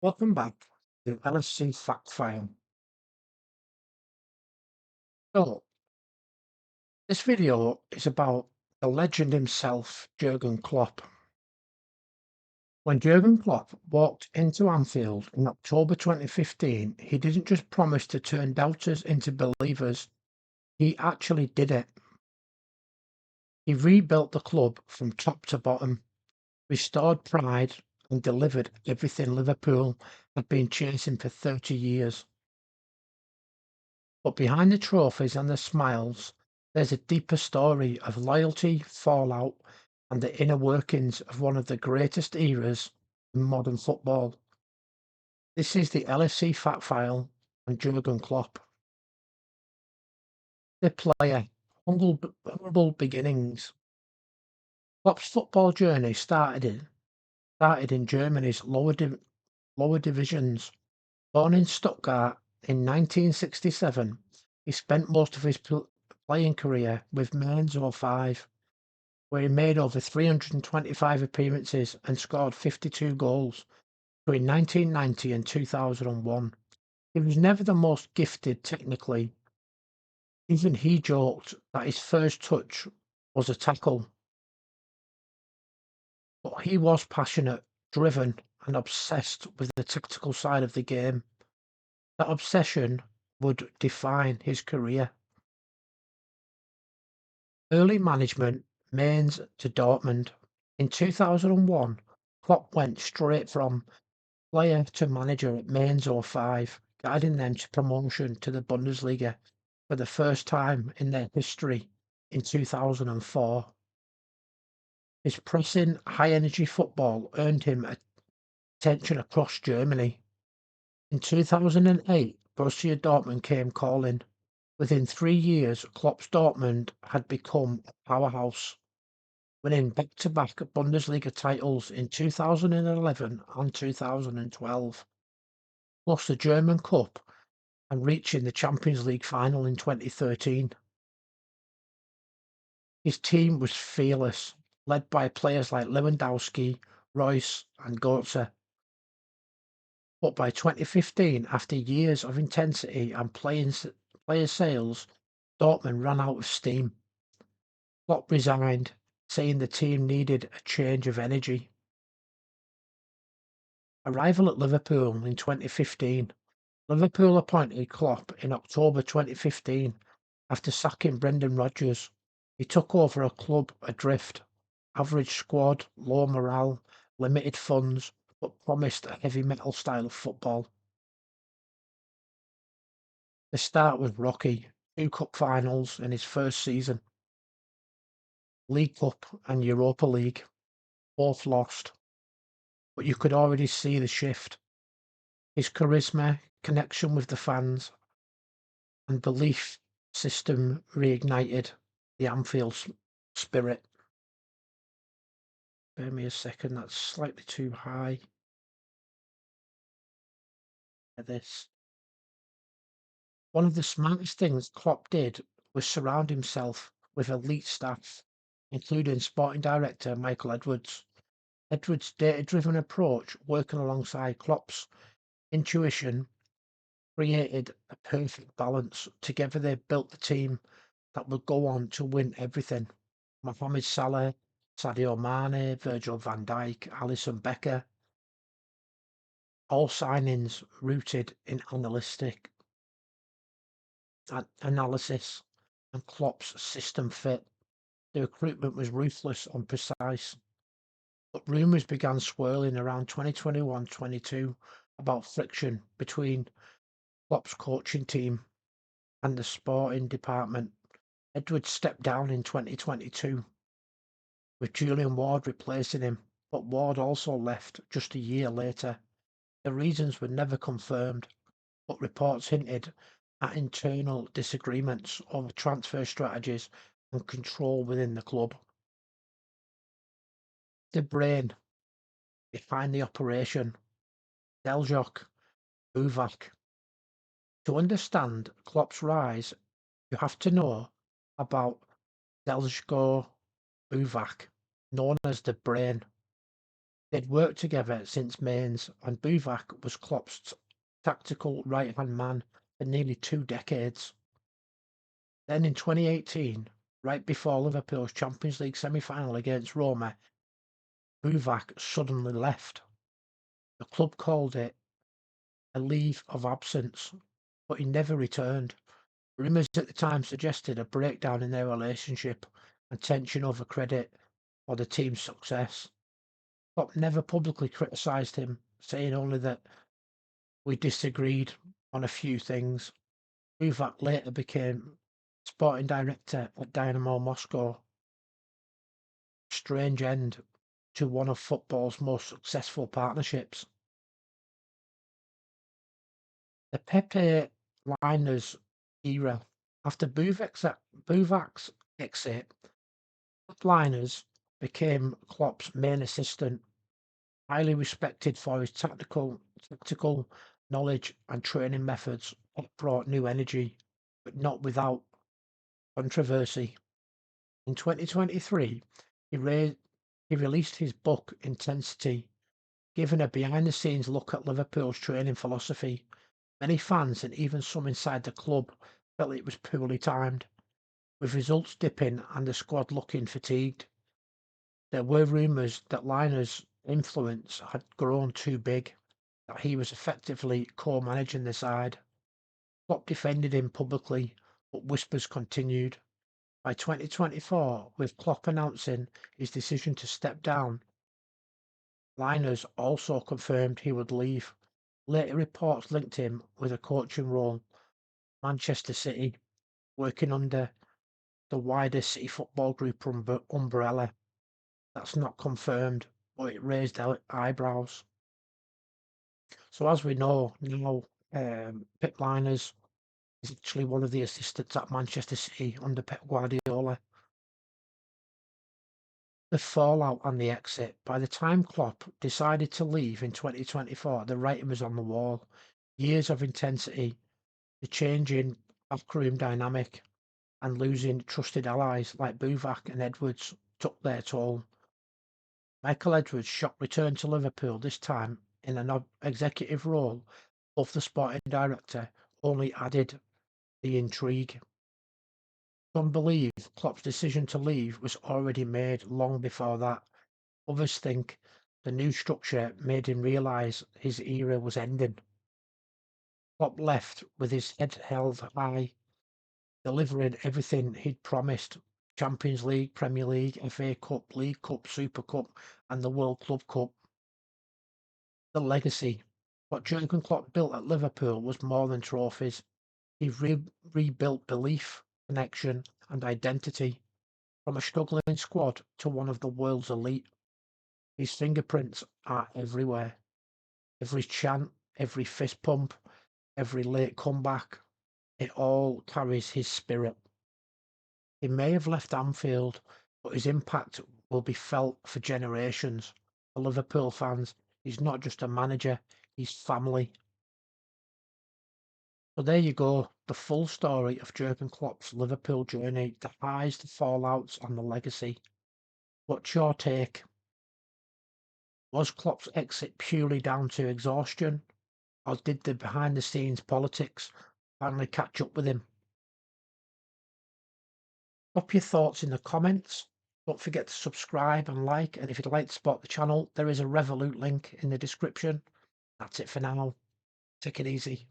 Welcome back to LFC Fact File. So, this video is about the legend himself, Jürgen Klopp. When Jürgen Klopp walked into Anfield in October 2015, he didn't just promise to turn doubters into believers, he actually did it. He rebuilt the club from top to bottom, restored pride, and delivered everything Liverpool had been chasing for 30 years. But behind the trophies and the smiles, there's a deeper story of loyalty, fallout, and the inner workings of one of the greatest eras in modern football. This is the LFC Fact File and Jurgen Klopp. The player, humble beginnings. Klopp's football journey started in Germany's lower divisions. Born in Stuttgart in 1967, he spent most of his playing career with Mainz 05, where he made over 325 appearances and scored 52 goals between 1990 and 2001. He was never the most gifted technically. Even he joked that his first touch was a tackle. But he was passionate, driven, and obsessed with the tactical side of the game. That obsession would define his career. Early management, Mainz to Dortmund. In 2001, Klopp went straight from player to manager at Mainz 05, guiding them to promotion to the Bundesliga for the first time in their history in 2004. His pressing, high-energy football earned him attention across Germany. In 2008, Borussia Dortmund came calling. Within 3 years, Klopp's Dortmund had become a powerhouse, winning back-to-back Bundesliga titles in 2011 and 2012, plus the German Cup and reaching the Champions League final in 2013. His team was fearless, led by players like Lewandowski, Royce and Götze. But by 2015, after years of intensity and player sales, Dortmund ran out of steam. Klopp resigned, saying the team needed a change of energy. Arrival at Liverpool in 2015. Liverpool appointed Klopp in October 2015 after sacking Brendan Rodgers. He took over a club adrift, average squad, low morale, limited funds, but promised a heavy metal style of football. The start was rocky. 2 cup finals in his first season. League Cup and Europa League, both lost. But you could already see the shift. His charisma, connection with the fans, and belief system reignited the Anfield spirit. Bear me a second, that's slightly too high. This. One of the smartest things Klopp did was surround himself with elite staff, including sporting director Michael Edwards. Edwards' data-driven approach, working alongside Klopp's intuition, created a perfect balance. Together they built the team that would go on to win everything. Mohamed Salah, Sadio Mane, Virgil van Dijk, Alisson Becker, all signings rooted in analysis and Klopp's system fit. The recruitment was ruthless and precise. But rumours began swirling around 2021-22 about friction between Klopp's coaching team and the sporting department. Edwards stepped down in 2022, with Julian Ward replacing him, but Ward also left just a year later. The reasons were never confirmed, but reports hinted at internal disagreements over transfer strategies and control within the club. The brain behind the operation, Deljok, Buvac. To understand Klopp's rise, you have to know about Delsko Buvac, known as the Brain. They'd worked together since Mainz, and Buvac was Klopp's tactical right-hand man for nearly 2 decades. Then in 2018, right before Liverpool's Champions League semi-final against Roma, Buvac suddenly left. The club called it a leave of absence, but he never returned. Rumours at the time suggested a breakdown in their relationship and tension over credit or the team's success. Klopp never publicly criticised him, saying only that we disagreed on a few things. Buvac later became sporting director at Dynamo Moscow. Strange end to one of football's most successful partnerships. The Pepe Lijnders era. After Buvac's exit, Lijnders became Klopp's main assistant, highly respected for his tactical knowledge and training methods. It brought new energy, but not without controversy. In 2023, he released his book Intensity, giving a behind-the-scenes look at Liverpool's training philosophy. Many fans and even some inside the club felt it was poorly timed, with results dipping and the squad looking fatigued. There were rumours that Lijnders' influence had grown too big, that he was effectively co-managing the side. Klopp defended him publicly, but whispers continued. By 2024, with Klopp announcing his decision to step down, Lijnders also confirmed he would leave. Later reports linked him with a coaching role, Manchester City, working under the wider City Football Group umbrella. That's not confirmed, but it raised eyebrows. So as we know now, Pep Lijnders is actually one of the assistants at Manchester City under Pep Guardiola. The fallout and the exit. By the time Klopp decided to leave in 2024, the writing was on the wall. Years of intensity, the changing backroom dynamic, and losing trusted allies like Buvac and Edwards took their toll. Michael Edwards' shock return to Liverpool, this time in an executive role above the sporting director, only added the intrigue. Some believe Klopp's decision to leave was already made long before that. Others think the new structure made him realise his era was ending. Klopp left with his head held high, delivering everything he'd promised: Champions League, Premier League, FA Cup, League Cup, Super Cup and the World Club Cup. The legacy. What Jürgen Klopp built at Liverpool was more than trophies. He rebuilt belief, connection and identity, from a struggling squad to one of the world's elite. His fingerprints are everywhere. Every chant, every fist pump, every late comeback, it all carries his spirit. He may have left Anfield, but his impact will be felt for generations. For Liverpool fans, he's not just a manager, he's family. So there you go, the full story of Jurgen Klopp's Liverpool journey, the highs, the fallouts and the legacy. What's your take? Was Klopp's exit purely down to exhaustion, or did the behind-the-scenes politics finally catch up with him? Drop your thoughts in the comments. Don't forget to subscribe and like, and if you'd like to support the channel, there is a Revolut link in the description. That's it for now. Take it easy.